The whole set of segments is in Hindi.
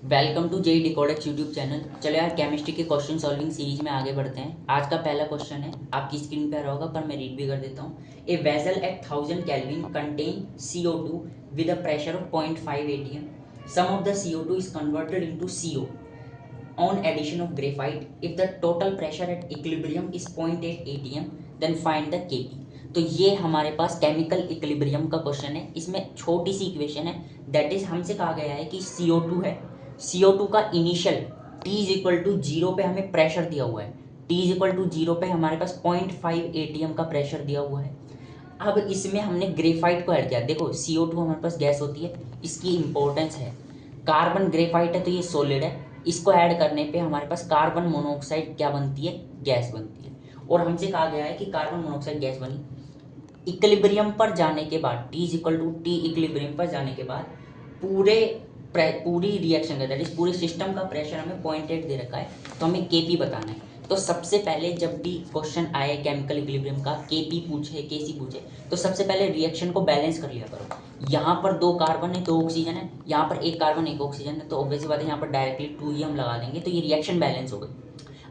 Welcome to JEE Decodex YouTube channel. चलो यार, केमिस्ट्री के क्वेश्चन सॉल्विंग सीरीज में आगे बढ़ते हैं। आज का पहला क्वेश्चन है, आपकी स्क्रीन पे आ रहा होगा पर मैं रीड भी कर देता हूँ। A vessel at 1000 kelvin contain CO2 with a pressure of 0.5 atm. Some of the CO2 is converted into CO on addition of graphite if the total pressure at equilibrium is 0.8 atm, then find the Kp. तो ये हमारे पास केमिकल इक्विलिब्रियम का क्वेश्चन है। इसमें छोटी सी इक्वेशन है, दैट इज हमसे कहा गया है कि CO2 है, CO2 का initial T is equal to zero पे हमें प्रेशर दिया हुआ है। T is equal to zero पे हमारे पास 0.5 atm का प्रेशर दिया हुआ है। अब इसमें हमने ग्रेफाइट को ऐड किया। देखो CO2 हमारे पास गैस होती है, इसकी इंपॉर्टेंस है। कार्बन ग्रेफाइट है तो ये सॉलिड है, इसको ऐड करने पे हमारे पास कार्बन मोनोऑक्साइड क्या बनती है, गैस बनती है। और हमसे कहा गया है कि कार्बन मोनोऑक्साइड गैस बनी। इक्विलिब्रियम पर जाने के बाद T is equal to T, equilibrium पर जाने के बाद पूरी रिएक्शन का दैट इज पूरे सिस्टम का प्रेशर हमें 0.8 दे रखा है, तो हमें Kp बताना है। तो सबसे पहले जब भी क्वेश्चन आए केमिकल इक्विलिब्रियम का, Kp पूछे, Kc पूछे, तो सबसे पहले रिएक्शन को बैलेंस कर लिया करो। यहाँ पर 2 कार्बन है, 2 ऑक्सीजन है, यहाँ पर 1 कार्बन 1 ऑक्सीजन है, तो ऑब्वियस बात है यहाँ पर डायरेक्टली 2 ही हम लगा देंगे, तो ये रिएक्शन बैलेंस हो गई।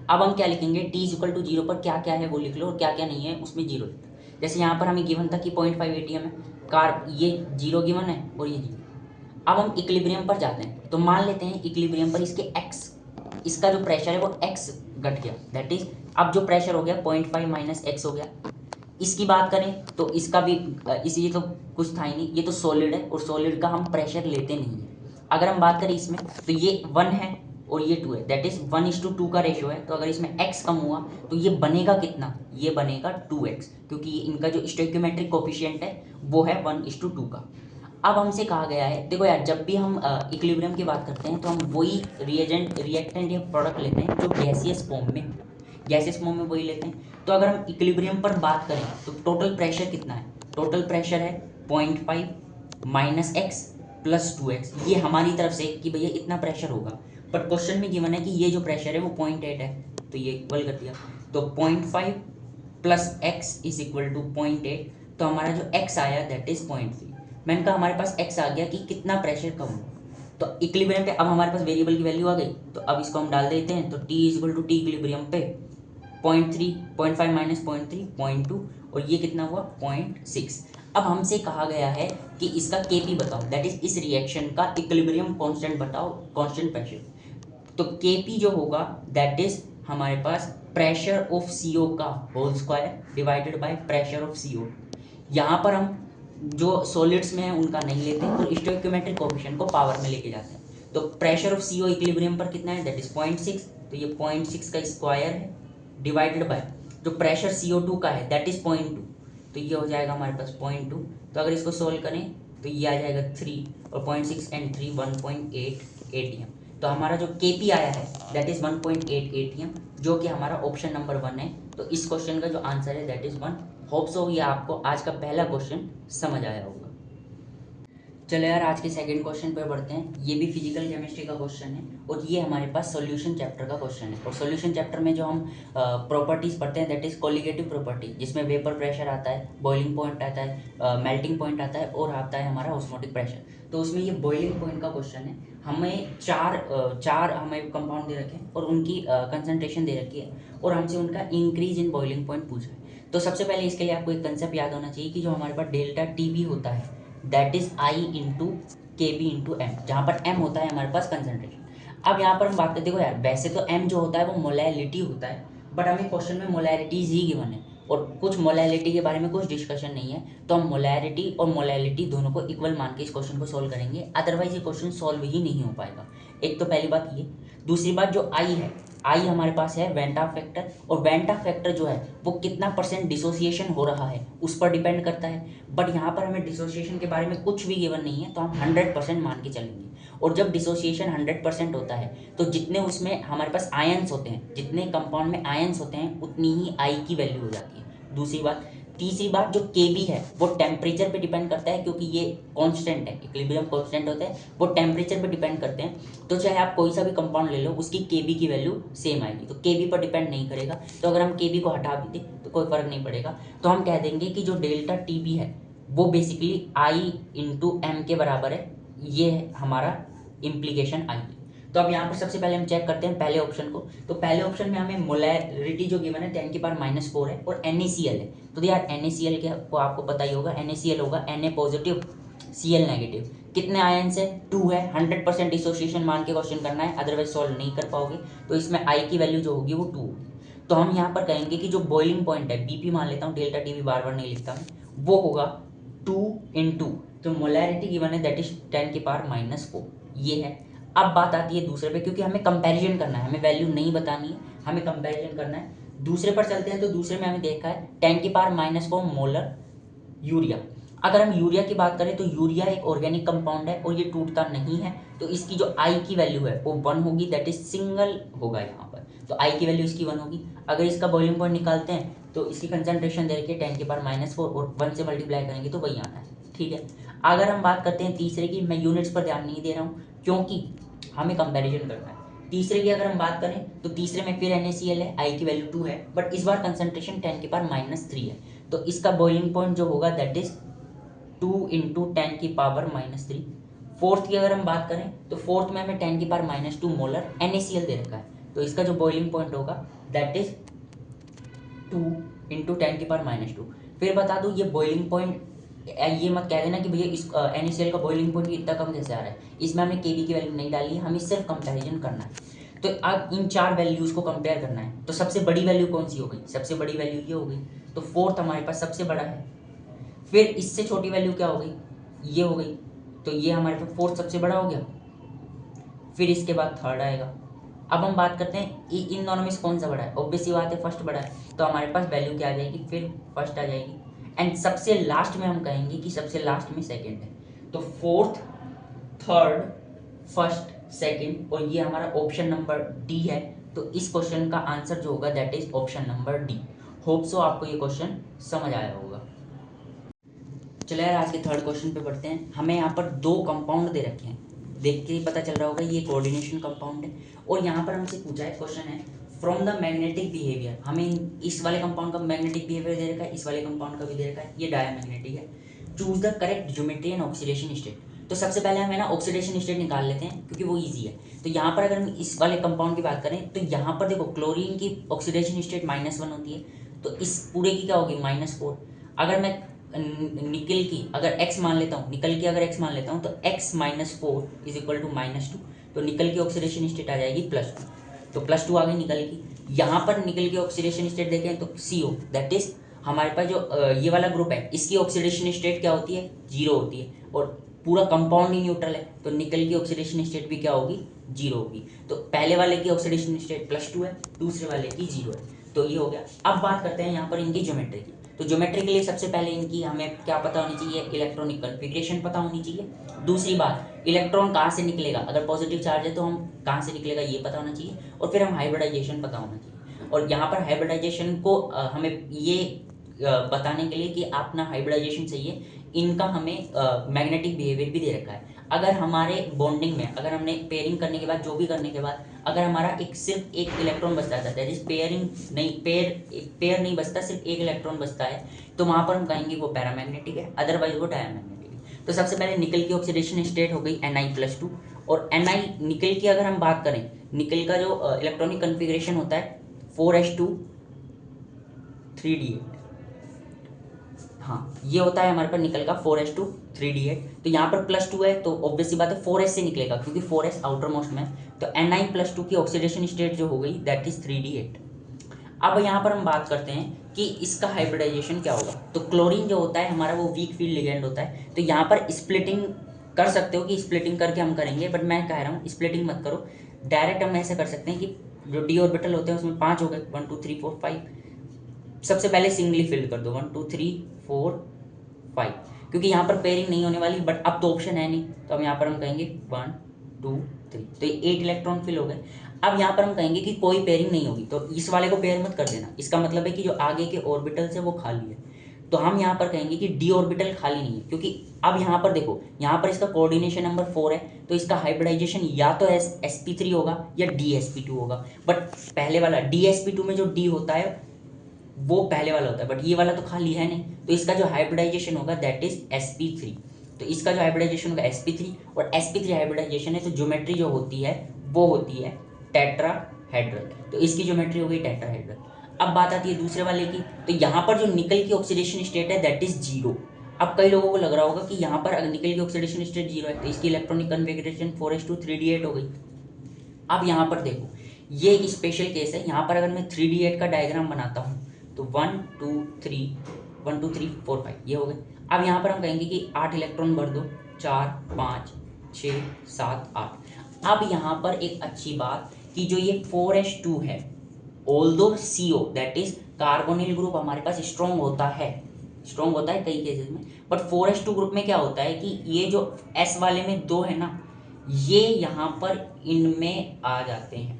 अब हम क्या लिखेंगे, T is equal to zero पर क्या क्या है वो लिख लो, और क्या क्या नहीं है उसमें जीरो लिख लो। जैसे यहाँ पर हमें गिवन था कि 0.5 atm है, ये जीरो गिवन है और ये जीरो। अब हम इक्विलिब्रियम पर जाते हैं, तो मान लेते हैं इक्विलिब्रियम पर इसके x, इसका जो प्रेशर है वो x घट गया, दैट इज अब जो प्रेशर हो गया 0.5 माइनस x हो गया। इसकी बात करें तो इसका भी इसी तो कुछ था ही नहीं, ये तो सॉलिड है और सॉलिड का हम प्रेशर लेते नहीं है। अगर हम बात करें इसमें तो ये 1 है और ये 2 है, दैट इज 1:2 का रेशियो है। तो अगर इसमें x कम हुआ तो ये बनेगा कितना, ये बनेगा 2x, क्योंकि इनका जो स्टोइकियोमेट्रिक कोफिशिएंट है वो है 1:2 का। अब हमसे कहा गया है, देखो यार, जब भी हम इक्विलिब्रियम की बात करते हैं तो हम वही रिएक्टेंट या प्रोडक्ट लेते हैं जो गैसियस फॉर्म में, गैसियस फॉर्म में वही लेते हैं। तो अगर हम इक्विलिब्रियम पर बात करें तो टोटल प्रेशर कितना है, टोटल प्रेशर है 0.5 माइनस एक्स प्लस 2x, ये हमारी तरफ से कि भैया इतना प्रेशर होगा। बट क्वेश्चन में गिवन है कि ये जो प्रेशर है वो 0.8 है, तो ये इक्वल कर दिया। तो 0.5 plus x is equal to 0.8, तो हमारा जो x आया दैट इज 0.3। मैंने कहा हमारे पास x आ गया कि कितना प्रेशर कम हो, तो इक्विलिब्रियम पे अब हमारे पास वेरिएबल की वैल्यू आ गई, तो अब इसको हम डाल देते हैं। तो t is equal to T equilibrium पे 0.3, 0.5 माइनस 0.3 0.2, और ये कितना हुआ 0.6। अब हमसे कहा गया है कि इसका Kp बताओ, दैट इज इस रिएक्शन का इक्विलिब्रियम कांस्टेंट बताओ, कांस्टेंट प्रेशर। तो Kp जो होगा दैट इज हमारे पास प्रेशर ऑफ CO का whole square divided by pressure of CO। यहाँ पर हम जो सॉलिड्स में है उनका नहीं लेते और स्टोइकियोमेट्रिक कोफिशिएंट को पावर में लेके जाते हैं। तो प्रेशर ऑफ CO इक्विलिब्रियम पर कितना है, दैट इज 0.6, तो ये 0.6 का स्क्वायर है डिवाइडेड बाय जो प्रेशर CO2 का है दैट इज 0.2, तो ये हो जाएगा हमारे पास 0.2। तो अगर इसको सोल्व करें तो ये आ जाएगा 3, और 0.6 एंड 3 1.8 atm। तो हमारा जो Kp आया है दैट इज 1.8 atm, जो कि हमारा ऑप्शन नंबर 1 है। तो इस क्वेश्चन का जो आंसर है दैट इज 1। होप सो ये आपको आज का पहला क्वेश्चन समझ आया होगा। चलो यार, आज के सेकंड क्वेश्चन पर बढ़ते हैं। ये भी फिजिकल केमिस्ट्री का क्वेश्चन है और ये हमारे पास सॉल्यूशन चैप्टर का क्वेश्चन है। और सॉल्यूशन चैप्टर में जो हम प्रॉपर्टीज पढ़ते हैं दैट इज कोलिगेटिव प्रॉपर्टी, जिसमें वेपर प्रेशर आता है, बॉइलिंग पॉइंट आता है, मेल्टिंग पॉइंट आता है और आता है हमारा ऑस्मोटिक प्रेशर। तो उसमें ये बॉइलिंग पॉइंट का क्वेश्चन है। हमें चार हमें कंपाउंड दे रखे हैं और उनकी कंसनट्रेशन दे रखी है, और हमसे उनका इंक्रीज इन बॉइलिंग पॉइंट पूछा है। तो सबसे पहले इसके लिए आपको एक कंसेप्ट याद होना चाहिए कि जो हमारे पास डेल्टा टी होता है दैट इज आई इंटू के बी इंटू एम, जहाँ पर एम होता है हमारे पास कंसनट्रेशन। अब यहाँ पर हम बात करते, देखो यार, वैसे तो एम जो होता है वो मोलैलिटी होता है, बट हमें क्वेश्चन में मोलैरिटीज ही गिवन है और कुछ मोलैलिटी के बारे में कुछ डिस्कशन नहीं है, तो हम मोलैरिटी और मोलैलिटी दोनों को इक्वल मान के इस क्वेश्चन को सॉल्व करेंगे, अदरवाइज ये क्वेश्चन सॉल्व ही नहीं हो पाएगा। एक तो पहली बात ये। दूसरी बात, जो आई है, आई हमारे पास है वेंटा फैक्टर, और वेंटा फैक्टर जो है वो कितना परसेंट डिसोसिएशन हो रहा है उस पर डिपेंड करता है। बट यहाँ पर हमें डिसोसिएशन के बारे में कुछ भी गिवन नहीं है, तो हम 100% मान के चलेंगे। और जब डिसोसिएशन 100% होता है तो जितने उसमें हमारे पास आयंस होते हैं, जितने कंपाउंड में आयंस होते हैं, उतनी ही आई की वैल्यू हो जाती है। दूसरी बात। तीसरी बात, जो Kb है वो टेम्परेचर पे डिपेंड करता है, क्योंकि ये कांस्टेंट है, इक्विलिब्रियम कांस्टेंट होते हैं, वो टेम्परेचर पे डिपेंड करते हैं। तो चाहे आप कोई सा भी कंपाउंड ले लो उसकी Kb की वैल्यू सेम आएगी, तो Kb पर डिपेंड नहीं करेगा। तो अगर हम Kb को हटा भी दें तो कोई फर्क नहीं पड़ेगा। तो हम कह देंगे कि जो डेल्टा Tb है वो बेसिकली I इंटू एम के बराबर है, ये हमारा इम्प्लीकेशन आई है। तो अब यहाँ पर सबसे पहले हम चेक करते हैं पहले ऑप्शन को। तो पहले ऑप्शन में हमें मोलैरिटी जो गिवन है 10⁻⁻⁴ है और NaCl है। तो यार NaCl के को आपको पता ही होगा, NaCl होगा Na पॉजिटिव Cl नेगेटिव। कितने आयन है? 2 है। 100% डिसोसिएशन मान के क्वेश्चन करना है, अदरवाइज सॉल्व नहीं कर पाओगे। तो इसमें I की वैल्यू जो होगी वो 2 होगी। तो हम यहाँ पर कहेंगे कि जो बॉइलिंग पॉइंट है, BP मान लेता हूँ, डेल्टा टी भी बार बार नहीं लिखता मैं, वो होगा 2 तो मोलैरिटी गिवन है दैट इज 10⁻⁻⁴ ये है। अब बात आती है दूसरे पे, क्योंकि हमें कंपैरिजन करना है, हमें वैल्यू नहीं बतानी है, हमें कंपैरिजन करना है। दूसरे पर चलते हैं। तो दूसरे में हमें देखा है 10⁻⁻⁴ मोलर यूरिया। अगर हम यूरिया की बात करें तो यूरिया एक ऑर्गेनिक कंपाउंड है और ये टूटता नहीं है। तो इसकी जो आई की वैल्यू है वो 1 होगी, दैट इज सिंगल होगा यहाँ पर। तो आई की वैल्यू इसकी 1 होगी। अगर इसका बॉइलिंग पॉइंट निकालते हैं तो इसकी कंसंट्रेशन दे रखी है 10⁻⁻⁴ और 1 से मल्टीप्लाई करेंगे तो वही आना है, ठीक है। अगर हम बात करते हैं तीसरे की, मैं यूनिट्स पर ध्यान नहीं दे रहा हूँ क्योंकि हमें कंपैरिजन करना है। तीसरे की अगर हम बात करें तो तीसरे में फिर NaCl है, आई की वैल्यू 2 है, बट इस बार कंसंट्रेशन 10⁻³ है। तो इसका बॉइलिंग पॉइंट जो होगा दैट इज 2 × 10⁻³ फोर्थ की अगर हम बात करें तो फोर्थ में हमें 10⁻² मोलर NaCl दे रखा है। तो इसका जो बॉइलिंग पॉइंट होगा दैट इज 2 × 10⁻²। फिर बता दूं ये बॉइलिंग पॉइंट, ये मत कह देना कि भैया इस NaCl का बॉइलिंग पॉइंट इतना कम कैसे आ रहा है। इसमें हमने Kb की वैल्यू नहीं डाली है, हमें सिर्फ कंपैरिजन करना है। तो अब इन चार वैल्यूज़ को कंपेयर करना है। तो सबसे बड़ी वैल्यू कौन सी हो गई? सबसे बड़ी वैल्यू ये हो गई। तो फोर्थ हमारे पास सबसे बड़ा है। फिर इससे छोटी वैल्यू क्या हो गई? ये हो गई। तो ये हमारे पास फोर्थ सबसे बड़ा हो गया। फिर इसके बाद थर्ड आएगा। अब हम बात करते हैं इन दोनों में से कौन सा बड़ा है। ऑब्वियस सी बात है फर्स्ट बड़ा है, तो हमारे पास वैल्यू क्या आ जाएगी? फिर फर्स्ट आ जाएगी। एंड सबसे लास्ट में हम कहेंगे कि सबसे लास्ट में सेकंड है। तो फोर्थ, थर्ड, फर्स्ट, सेकंड, और ये हमारा ऑप्शन नंबर डी है। तो इस क्वेश्चन का आंसर जो होगा that is option number D. Hope so आपको ये क्वेश्चन समझ आया होगा। चलिए यार आज के थर्ड क्वेश्चन पे बढ़ते हैं। हमें यहाँ पर दो कंपाउंड दे रखे हैं, देख के ही पता चल रहा होगा ये कोऑर्डिनेशन कंपाउंड है। और यहाँ पर हमसे पूछा है क्वेश्चन है फ्रॉम द मैग्नेटिक बिहेवियर। हमें इस वाले कंपाउंड का मैग्नेटिक बिहेवियर दे रखा है, इस वाले कंपाउंड का भी दे रखा है, ये डायमैग्नेटिक है। Choose the correct geometry and oxidation state. तो सबसे पहले हम है ना ऑक्सीडेशन स्टेट निकाल लेते हैं क्योंकि वो इजी है। तो यहाँ पर अगर हम इस वाले कंपाउंड की बात करें तो यहाँ पर देखो क्लोरीन की ऑक्सीडेशन स्टेट -1 होती है, तो इस पूरे की क्या होगी? -4। अगर मैं निकल की अगर x मान लेता हूँ, निकल की अगर x मान लेता हूँ तो x - 4 = -2। तो निकल की ऑक्सीडेशन स्टेट आ जाएगी +2। तो +2 आ गई निकल की। यहाँ पर निकल की ऑक्सीडेशन स्टेट देखें तो CO, दैट इज हमारे पास जो ये वाला ग्रुप है इसकी ऑक्सीडेशन स्टेट क्या होती है? 0 होती है। और पूरा कंपाउंड ही न्यूट्रल है, तो निकल की ऑक्सीडेशन स्टेट भी क्या होगी? 0 होगी। तो पहले वाले की ऑक्सीडेशन स्टेट +2 है, दूसरे वाले की 0 है। तो ये हो गया। अब बात करते हैं यहाँ पर इनकी ज्योमेट्री की। तो ज्योमेट्री के लिए सबसे पहले इनकी हमें क्या पता होनी चाहिए? इलेक्ट्रॉनिक कन्फिग्रेशन पता होनी चाहिए। दूसरी बात, इलेक्ट्रॉन कहाँ से निकलेगा? अगर पॉजिटिव चार्ज है तो हम कहाँ से निकलेगा ये पता होना चाहिए। और फिर हम हाइब्रिडाइजेशन पता होना चाहिए। और यहाँ पर हाइब्रिडाइजेशन को हमें ये बताने के लिए कि अपना हाइब्रिडाइजेशन चाहिए, इनका हमें मैग्नेटिक बिहेवियर भी दे रखा है। अगर हमारे बॉन्डिंग में अगर हमने पेयरिंग करने के बाद जो भी करने के बाद अगर हमारा सिर्फ एक इलेक्ट्रॉन बचता है, दैट इज पेयरिंग नहीं, पेयर नहीं बचता, सिर्फ एक इलेक्ट्रॉन बचता है, तो वहाँ पर हम कहेंगे वो पैरामैग्नेटिक है, अदरवाइज वो डायमैग्नेटिक है। तो सबसे पहले निकल की ऑक्सीडेशन स्टेट हो गई Na+2। और Na निकल की अगर हम बात करें, निकल का जो इलेक्ट्रॉनिक कन्फिग्रेशन होता है 4s2 3d8। हाँ, ये होता है हमारे पास निकल का 4s2 3d8। तो यहाँ पर +2 है तो ऑब्वियसली बात है 4s से निकलेगा क्योंकि 4s आउटर मोस्ट में। तो Na+2 की ऑक्सीडेशन स्टेट जो हो गई दैट इज 3d8। अब यहाँ पर हम बात करते हैं कि इसका हाइब्रिडाइजेशन क्या होगा। तो क्लोरीन जो होता है हमारा वो वीक फील्ड लिगेंड होता है। तो यहाँ पर स्प्लिटिंग कर सकते हो कि स्प्लिटिंग करके हम करेंगे, बट मैं कह रहा हूँ स्प्लिटिंग मत करो, डायरेक्ट हम ऐसे कर सकते हैं कि जो d ऑर्बिटल होते हैं उसमें 5 हो गए, 1 2 3 4 5। सबसे पहले सिंगली फिल कर दो 1 2 3 4 5, क्योंकि यहाँ पर पेयरिंग नहीं होने वाली, बट अब तो ऑप्शन है नहीं, तो हम यहाँ पर हम कहेंगे 1 2 3। तो ये 8 इलेक्ट्रॉन फिल हो गए। अब यहाँ पर हम कहेंगे कि कोई पेयरिंग नहीं होगी, तो इस वाले को पेयर मत कर देना, इसका मतलब है कि जो आगे के ऑर्बिटल्स है वो खाली है। तो हम यहाँ पर कहेंगे कि डी ऑर्बिटल खाली नहीं है, क्योंकि अब यहाँ पर देखो, यहाँ पर इसका कोऑर्डिनेशन नंबर 4 है, तो इसका हाइब्रिडाइजेशन या तो sp3 होगा या dsp2 होगा। बट पहले वाला dsp2 में जो डी होता है वो पहले वाला होता है, बट ये वाला तो खाली है नहीं, तो इसका जो हाइब्रिडाइजेशन होगा दैट इज sp3। तो इसका जो हाइब्रिडाइजेशन होगा sp3, और sp3 हाइब्रिडाइजेशन है तो ज्योमेट्री जो होती है वो होती है टेट्राहेड्रल। तो इसकी ज्योमेट्री हो गई टेट्राहेड्रल। अब बात आती है दूसरे वाले की, तो यहाँ पर जो निकल की ऑक्सीडेशन स्टेट है दैट इज जीरो। अब कई लोगों को लग रहा होगा कि यहाँ पर अगर निकल की ऑक्सीडेशन स्टेट जीरो है तो इसकी इलेक्ट्रॉनिक कन्फिग्रेशन 4s2 3d8 हो गई। अब यहाँ पर देखो, ये एक स्पेशल केस है। यहाँ पर अगर मैं 3d8 का डायग्राम बनाता हूँ तो 1 2 3 1 2 3 4 5 ये हो गए। अब यहाँ पर हम कहेंगे कि 8 इलेक्ट्रॉन भर दो, 4 5 6 7 8। अब यहाँ पर एक अच्छी बात कि जो ये 4s2 है, although CO that is carbonyl group हमारे पास स्ट्रॉन्ग होता है, स्ट्रॉन्ग होता है कई केसेस में, बट 4s2 ग्रुप में क्या होता है कि ये जो S वाले में दो है ना, ये यहाँ पर इनमें आ जाते हैं।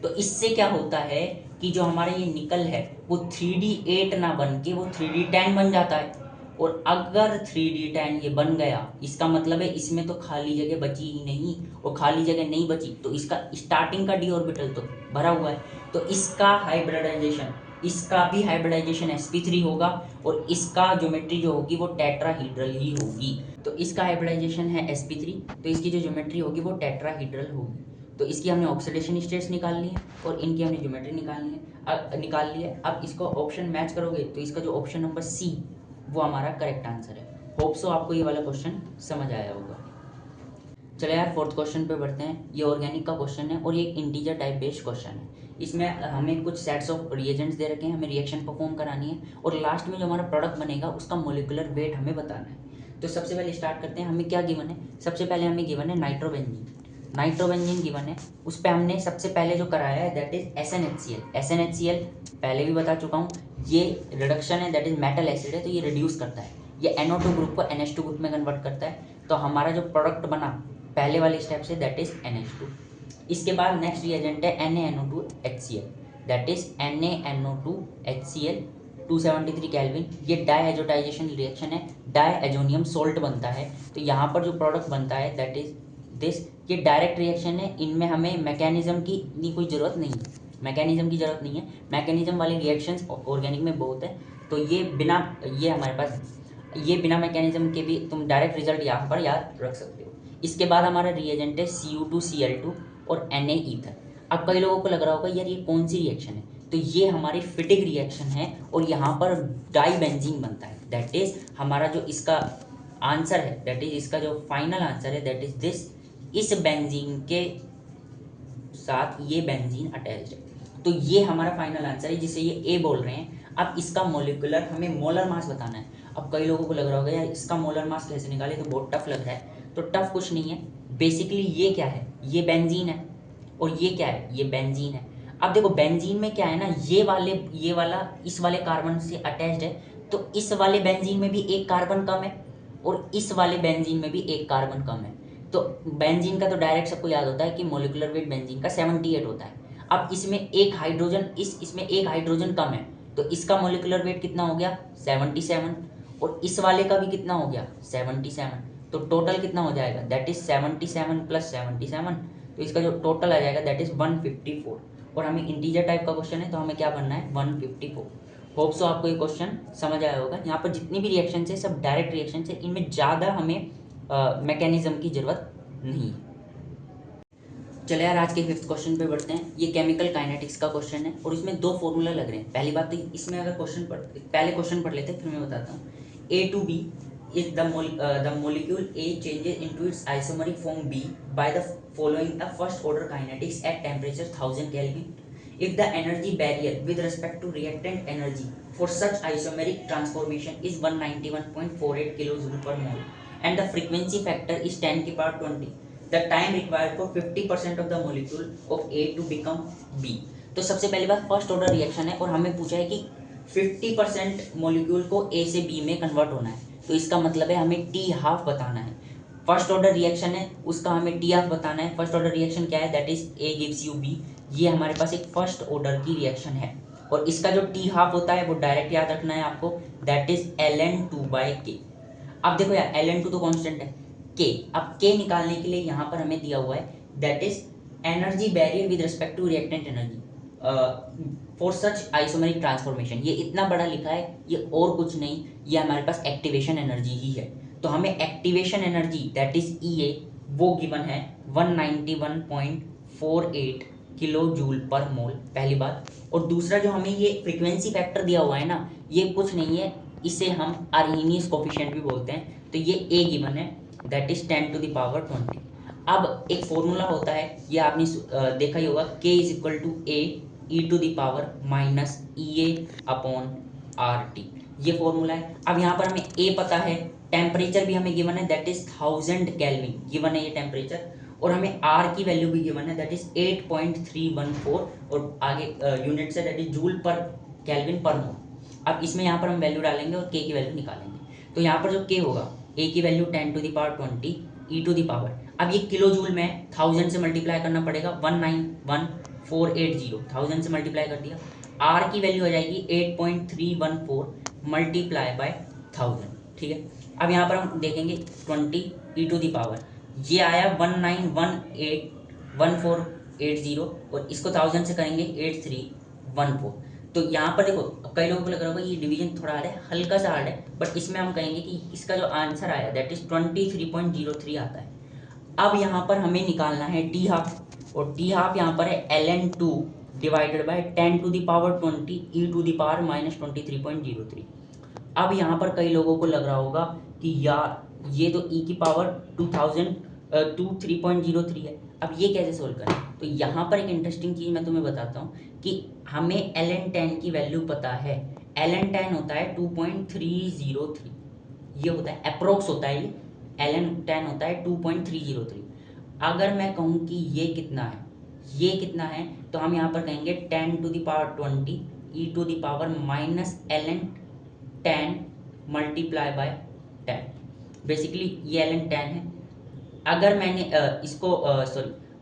तो इससे क्या होता है कि जो हमारा ये निकल है वो 3d8 ना बन के वो 3d10 बन जाता है। और अगर 3d10 ये बन गया, इसका मतलब है इसमें तो खाली जगह बची ही नहीं, और खाली जगह नहीं बची तो इसका स्टार्टिंग का d ऑर्बिटल तो भरा हुआ है, तो इसका हाइब्रिडाइजेशन, इसका भी हाइब्रिडाइजेशन sp3 होगा, और इसका ज्योमेट्री जो होगी वो टेट्राहीड्रल ही होगी। तो इसका हाइब्रिडाइजेशन है sp3, तो इसकी जो ज्योमेट्री होगी वो टेट्राहीड्रल होगी। तो इसकी हमने ऑक्सीडेशन स्टेट्स निकाल ली है और इनकी हमने ज्योमेट्री निकाल ली है। अब इसको ऑप्शन मैच करोगे तो इसका जो ऑप्शन नंबर सी वो हमारा करेक्ट आंसर है। होप सो आपको ये वाला क्वेश्चन समझ आया होगा। चलो यार फोर्थ क्वेश्चन पे बढ़ते हैं। ये ऑर्गेनिक का क्वेश्चन है और ये एक इंटीजर टाइप बेस्ड क्वेश्चन है। इसमें हमें कुछ सेट्स ऑफ रिएजेंट्स दे रखे हैं, हमें रिएक्शन परफॉर्म करानी है और लास्ट में जो हमारा प्रोडक्ट बनेगा उसका मोलिकुलर वेट हमें बताना है। तो सबसे पहले स्टार्ट करते हैं। हमें क्या गिवन है? सबसे पहले हमें गिवन है नाइट्रोबेंजीन। नाइट्रोबेंजीन गिवन है, उस पर हमने सबसे पहले जो कराया है दैट इज SnHCl। SnHCl पहले भी बता चुका हूँ, ये रिडक्शन है, दैट इज मेटल एसिड है, तो ये रिड्यूस करता है, ये NO2 ग्रुप को NH2 ग्रुप में कन्वर्ट करता है। तो हमारा जो प्रोडक्ट बना पहले वाले step say that is NH2। इसके बाद नेक्स्ट रिएजेंट है NaNO2HCl, that is NaNO2HCl 273 kelvin. ये डायएजोटाइजेशन रिएक्शन है, डायएजोनियम सोल्ट बनता है। तो यहाँ पर जो प्रोडक्ट बनता है दैट इज दिस। ये डायरेक्ट रिएक्शन है, इनमें हमें मैकेनिज्म की इतनी कोई ज़रूरत नहीं है, मैकेनिज्म की ज़रूरत नहीं है। मैकेनिज्म वाले रिएक्शंस ऑर्गेनिक में बहुत है, तो ये बिना, ये हमारे पास ये बिना मैकेनिज्म के भी तुम डायरेक्ट रिजल्ट यहाँ पर याद रख सकते हो। इसके बाद हमारा रिएजेंट है Cu2Cl2 और Na ईथर। अब कई लोगों को लग रहा होगा यार ये कौन सी रिएक्शन है, तो ये हमारी फिटिंग रिएक्शन है और यहाँ पर डाईबेंजीन बनता है। दैट इज हमारा जो इसका आंसर है, दैट इज इसका जो फाइनल आंसर है दैट इज दिस। इस बेंजीन के साथ ये बेंजीन अटैच्ड है, तो ये हमारा फाइनल आंसर है जिसे ये A बोल रहे हैं। अब इसका मोलिकुलर हमें मोलर मास बताना है। अब कई लोगों को लग रहा होगा यार इसका मोलर मास कैसे निकाले, तो बहुत टफ लग रहा है। तो टफ कुछ नहीं है, बेसिकली ये क्या है, ये बेंजीन है और ये क्या है, ये बेंजीन है। अब देखो बेंजीन में क्या है ना, ये वाला इस वाले कार्बन से अटैच्ड है, तो इस वाले बेंजीन में भी एक कार्बन कम है और इस वाले बेंजीन में भी एक कार्बन कम है। तो बेंजीन का तो डायरेक्ट सबको याद होता है कि मोलिकुलर वेट बेंजीन का 78 होता है। अब इसमें एक हाइड्रोजन, इसमें एक हाइड्रोजन कम है, तो इसका मोलिकुलर वेट कितना हो गया 77, और इस वाले का भी कितना हो गया 77। तो टोटल कितना हो जाएगा, दैट इज 77 + 77, तो इसका जो टोटल आ जाएगा दैट इज 154। और हमें इंटीजर टाइप का क्वेश्चन है तो हमें क्या बनना है 154। होप सो आपको ये क्वेश्चन समझ आया होगा। यहाँ पर जितनी भी रिएक्शन है सब डायरेक्ट रिएक्शन है, इनमें ज़्यादा हमें मैकेनिज्म की ज़रूरत नहीं है। चले यार आज के फिफ्थ क्वेश्चन पे बढ़ते हैं। ये केमिकल काइनेटिक्स का क्वेश्चन है और इसमें दो फॉर्मूला लग रहे हैं। पहली बात तो इसमें अगर पहले क्वेश्चन पढ़ लेते हैं फिर मैं बताता हूँ। A to B is the molecule A changes into its isomeric form B by the following the first order kinetics at temperature 1000 Kelvin. If the energy barrier with respect to reactant energy for such isomeric transformation is 191.48 kilojoule per mole and the frequency factor is 10 की power 20, the time required for 50% of the molecule of A to become B. तो सबसे पहली बात फर्स्ट ऑर्डर रिएक्शन है और हमें पूछा है कि 50% मोलिक्यूल को A से B में कन्वर्ट होना है, तो इसका मतलब है हमें T½ बताना है। फर्स्ट ऑर्डर रिएक्शन है उसका हमें T½ बताना है। फर्स्ट ऑर्डर रिएक्शन क्या है, that is A gives you B। ये हमारे पास एक फर्स्ट ऑर्डर की रिएक्शन है और इसका जो T½ होता है वो डायरेक्ट याद रखना है आपको, दैट इज ln2/k। अब देखो यार ln2 तो कॉन्स्टेंट है, K, अब K निकालने के लिए यहाँ पर हमें दिया हुआ है that is energy barrier with respect to reactant energy for such isomeric transformation. ये इतना बड़ा लिखा है, ये और कुछ नहीं, ये हमारे पास एक्टिवेशन एनर्जी ही है। तो हमें activation energy that is EA वो गिवन है 48 किलो जूल पर मोल, पहली बात। और दूसरा जो हमें ये फ्रीक्वेंसी फैक्टर दिया हुआ है ना, ये कुछ नहीं है, इसे हम आर्हेनियस कोफिशिएंट भी बोलते हैं। तो ये ए गिवन है, दैट इज 10⁻20। अब एक फॉर्मूला होता है, ये आपने देखा ही होगा, k is equal to A e⁻−EA/RT, ये फॉर्मूला है। अब यहाँ पर हमें ए पता है, टेम्परेचर भी हमें गिवन है, दैट इज 1000 केल्विन गिवन है ये टेम्परेचर, और हमें आर की वैल्यू भी गिवन है, दैट इज 8.314, और आगे unit say that is joule पर केल्विन पर मोल। अब इसमें यहाँ पर हम वैल्यू डालेंगे और के की वैल्यू निकालेंगे। तो यहाँ पर जो के होगा, ए की वैल्यू 10⁻20 e⁻, अब ये किलो जूल में 1000 से मल्टीप्लाई करना पड़ेगा, 191480, 1000 से मल्टीप्लाई कर दिया। आर की वैल्यू हो जाएगी 8.314 मल्टीप्लाई बाय 1000, ठीक है। अब यहाँ पर हम देखेंगे 20 e⁻, ये आया 191480, और इसको 1000 से करेंगे 8314। तो यहाँ पर देखो, कई लोगों को लग रहा होगा ये डिवीजन थोड़ा हार्ड है, हल्का सा हार्ड है, बट इसमें हम कहेंगे कि इसका जो आंसर आया दैट इज 23.03 आता है। अब यहाँ पर हमें निकालना है टी हाफ, और टी हाफ यहाँ पर है ln2 डिवाइडेड बाय 10⁻20 e⁻−23.03। अब यहाँ पर कई लोगों को लग रहा होगा कि यार ये तो e की पावर 3.03 है, अब ये कैसे सोल्व करें। तो यहाँ पर एक इंटरेस्टिंग चीज़ मैं तुम्हें बताता हूँ कि हमें ln10 की वैल्यू पता है, ln10 होता है 2.303, ये होता है अप्रोक्स होता है, ये ln10 होता है 2.303। अगर मैं कहूँ कि ये कितना है, ये कितना है, तो हम यहाँ पर कहेंगे 10⁻20 e⁻−ln10 मल्टीप्लाई बाय 10, बेसिकली ये ln10 है। अगर मैंने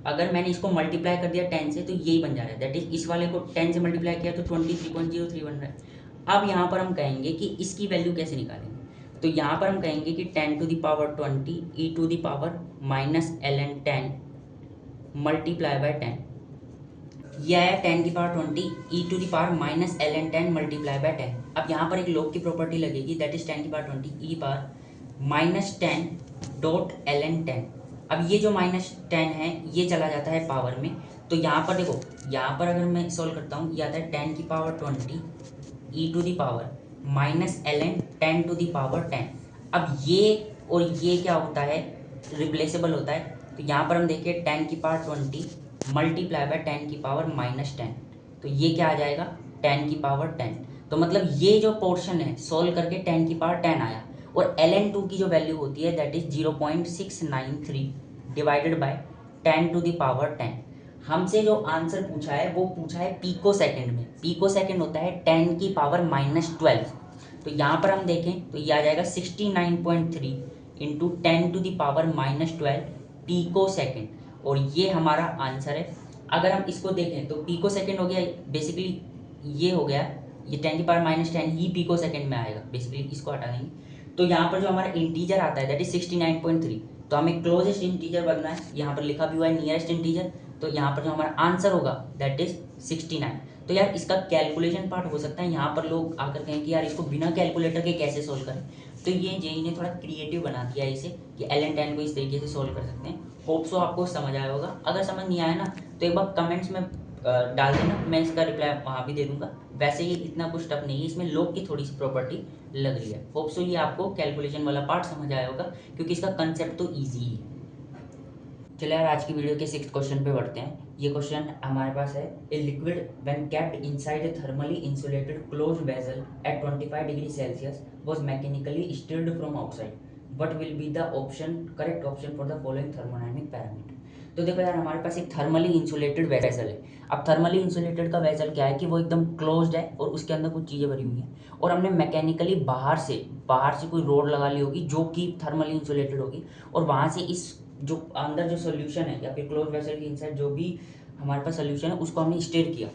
अगर मैंने इसको मल्टीप्लाई कर दिया 10 से, तो यही बन जा रहा है, दैट इज इस वाले को 10 से मल्टीप्लाई किया तो 23.03 बन रहा है। अब यहाँ पर हम कहेंगे कि इसकी वैल्यू कैसे निकालेंगे, तो यहाँ पर हम कहेंगे कि 10⁻20 e⁻−ln10 मल्टीप्लाई बाय 10, यह है 10⁻20 e⁻−ln10 मल्टीप्लाई बाय 10। अब यहाँ पर एक लॉग की प्रॉपर्टी लगेगी, दैट इज 10⁻20 e⁻−10 अब ये जो -10 है ये चला जाता है पावर में, तो यहाँ पर देखो, यहाँ पर अगर मैं सॉल्व करता हूँ, ये आता है 10⁻20 e⁻−ln10 अब ये और ये क्या होता है, रिप्लेसेबल होता है। तो यहाँ पर हम देखिए 10⁻20 मल्टीप्लाई बाय 10⁻−10, तो ये क्या आ जाएगा 10⁻10। तो मतलब ये जो पोर्शन है सॉल्व करके 10⁻10 आया, और ln2 की जो वैल्यू होती है दैट इज 0.693 डिवाइडेड बाय 10⁻10। हमसे जो आंसर पूछा है वो पूछा है पीको सेकंड में, पीको सेकंड होता है 10⁻12। तो यहाँ पर हम देखें तो ये आ जाएगा 69.3 इंटू 10⁻12 पीको सेकंड, और ये हमारा आंसर है। अगर हम इसको देखें तो पीको सेकंड हो गया, बेसिकली ये हो गया, ये 10⁻10 ही पीको सेकंड में आएगा, बेसिकली इसको हटा देंगे। तो यहाँ पर जो हमारा इंटीजर आता है दैट इज 69.3, तो हमें क्लोजेस्ट इंटीजर बनना है, यहाँ पर लिखा भी हुआ है नियरेस्ट इंटीजर, तो यहाँ पर जो हमारा आंसर होगा दैट इज 69। तो यार इसका कैलकुलेशन पार्ट हो सकता है, यहाँ पर लोग आकर कहें कि यार इसको बिना कैलकुलेटर के कैसे सोल्व करें, तो ये जेई ने थोड़ा क्रिएटिव बना दिया है इसे कि ln10 को इस तरीके से सोल्व कर सकते हैं। होप सो आपको समझ आया होगा, अगर समझ नहीं आया ना तो एक बार कमेंट्स में डाल देना, मैं इसका रिप्लाई वहाँ भी दे दूंगा। वैसे ये इतना कुछ टफ नहीं है, इसमें लोग की थोड़ी सी प्रॉपर्टी लग रही है। होप सो ये आपको कैलकुलेशन वाला पार्ट समझ आया होगा, क्योंकि इसका कंसेप्ट तो ईजी ही है। चलिए यार आज की वीडियो के 6th क्वेश्चन पे बढ़ते हैं। ये क्वेश्चन हमारे पास है, a liquid when kept inside a thermally insulated closed vessel eight 25 degree Celsius was mechanically stirred from outside, what will be the option, correct option for the following thermodynamic parameter. तो देखो यार हमारे पास एक थर्मली इंसुलेटेड वेसल है। अब थर्मली इंसुलेटेड का वेसल क्या है कि वो एकदम क्लोज्ड है और उसके अंदर कुछ चीज़ें भरी हुई हैं, और हमने मैकेनिकली बाहर से कोई रोड लगा ली होगी जो कि थर्मली इंसुलेटेड होगी, और वहाँ से इस जो अंदर जो सोल्यूशन है या फिर क्लोज वेसल के इनसाइड जो भी हमारे पास सोल्यूशन है उसको हमने स्टिर किया।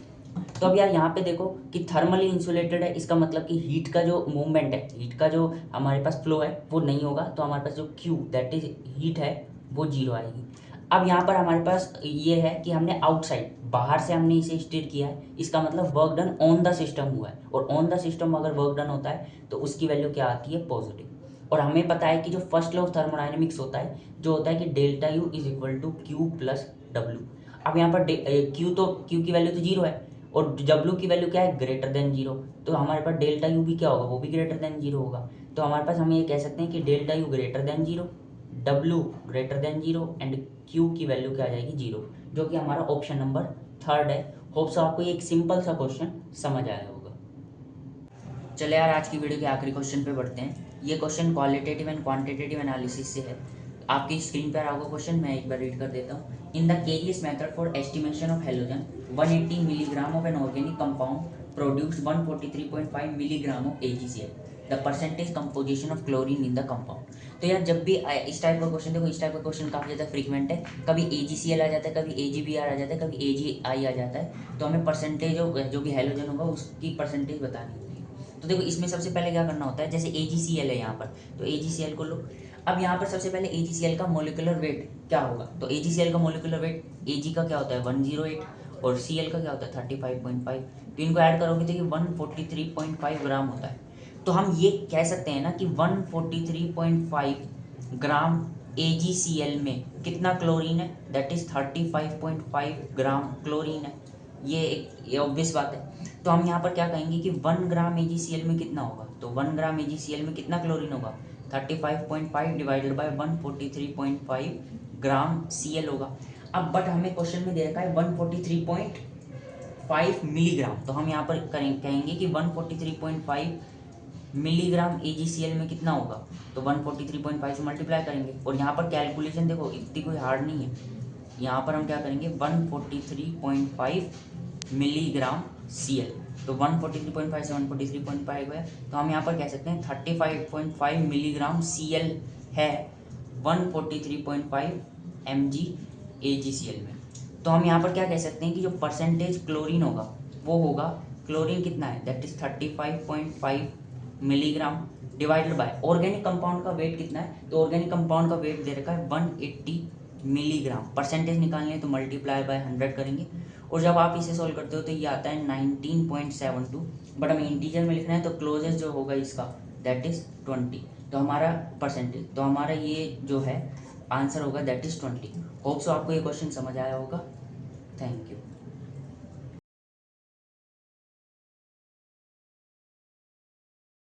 तो अब यार यहाँ पे देखो कि थर्मली इंसुलेटेड है, इसका मतलब कि हीट का जो मूवमेंट है, हीट का जो हमारे पास फ्लो है वो नहीं होगा, तो हमारे पास जो क्यू दैट इज हीट है वो 0 आएगी। अब यहाँ पर हमारे पास ये है कि हमने आउटसाइड बाहर से हमने इसे स्टिर किया है, इसका मतलब work done on the system हुआ है, और ऑन द सिस्टम अगर वर्क डन होता है तो उसकी वैल्यू क्या आती है, पॉजिटिव। और हमें पता है कि जो फर्स्ट लॉ ऑफ थर्मोडायनेमिक्स होता है जो होता है कि delta U is equal to Q plus W. अब यहाँ पर क्यू की वैल्यू तो 0 है और डब्ल्यू की वैल्यू क्या है, ग्रेटर देन 0, तो हमारे पास डेल्टा यू भी क्या होगा, वो भी ग्रेटर देन 0 होगा। तो हमारे पास हम ये कह सकते हैं कि delta you greater than 0, W greater than 0 and Q की वैल्यू क्या आ जाएगी, 0, जो कि हमारा ऑप्शन नंबर 3 है। होप सो आपको ये एक सिंपल सा क्वेश्चन समझ आया होगा। चले यार आज की वीडियो के आखिरी क्वेश्चन पे बढ़ते हैं। ये question qualitative and quantitative analysis से है। आपकी स्क्रीन पर आओगे क्वेश्चन, मैं एक बार रीड कर देता हूँ। In the KGS method for estimation of halogen 180 milligram of an organic compound produce 143.5 milligram of AgCl, the percentage composition of chlorine in the compound. तो यार जब भी इस टाइप का क्वेश्चन, देखो इस टाइप का क्वेश्चन काफ़ी ज़्यादा फ्रीक्वेंट है। कभी AgCl आ जाता है, कभी AgBr आ जाता है, कभी AgI आ जाता है। तो हमें परसेंटेज जो भी हेलोजन होगा उसकी परसेंटेज बतानी होती है। तो देखो इसमें सबसे पहले क्या करना होता है, जैसे AgCl है यहाँ पर, तो AgCl को लो। अब यहाँ पर सबसे पहले AgCl का मोलिकुलर वेट क्या होगा, तो AgCl का मोलिकुलर वेट Ag का क्या होता है 108 और Cl का क्या होता है 35.5। तो इनको ऐड करोगे तो ये 143.5 ग्राम होता है। तो हम ये कह सकते हैं ना कि 143.5 ग्राम AgCl में कितना क्लोरीन है, दैट इज 35.5 ग्राम क्लोरीन है। ये ऑब्वियस बात है। तो हम यहाँ पर क्या कहेंगे कि 1 ग्राम AgCl में कितना होगा, तो 1 ग्राम AgCl में कितना क्लोरीन होगा, 35.5 डिवाइडेड बाय 143.5 ग्राम Cl होगा। अब बट हमें क्वेश्चन में दे रखा है 143.5 मिलीग्राम, तो हम यहाँ पर कहेंगे कि 143.5 मिलीग्राम AgCl में कितना होगा, तो 143.5 से मल्टीप्लाई करेंगे। और यहाँ पर कैलकुलेशन देखो इतनी कोई हार्ड नहीं है। यहाँ पर हम क्या करेंगे 143.5 मिलीग्राम Cl, तो 143.5 से 143.5 है, तो हम यहाँ पर कह सकते हैं 35.5 मिलीग्राम Cl है 143.5 mg AgCl में। तो हम यहाँ पर क्या कह सकते हैं कि जो परसेंटेज क्लोरीन होगा वो होगा, क्लोरीन कितना है that is 35.5 milligram divided by organic compound का वेट कितना है, तो ऑर्गेनिक कंपाउंड का वेट दे रखा है 180 मिलीग्राम। परसेंटेज निकालनी है तो मल्टीप्लाई बाय 100 करेंगे और जब आप इसे सॉल्व करते हो तो ये आता है 19.72, बट हमें इंटीजर में लिखना है तो क्लोजेस्ट जो होगा इसका दैट इज 20, तो हमारा परसेंटेज, तो हमारा ये जो है आंसर होगा दैट इज 20। होप सो आपको ये क्वेश्चन समझ आया होगा। Thank you.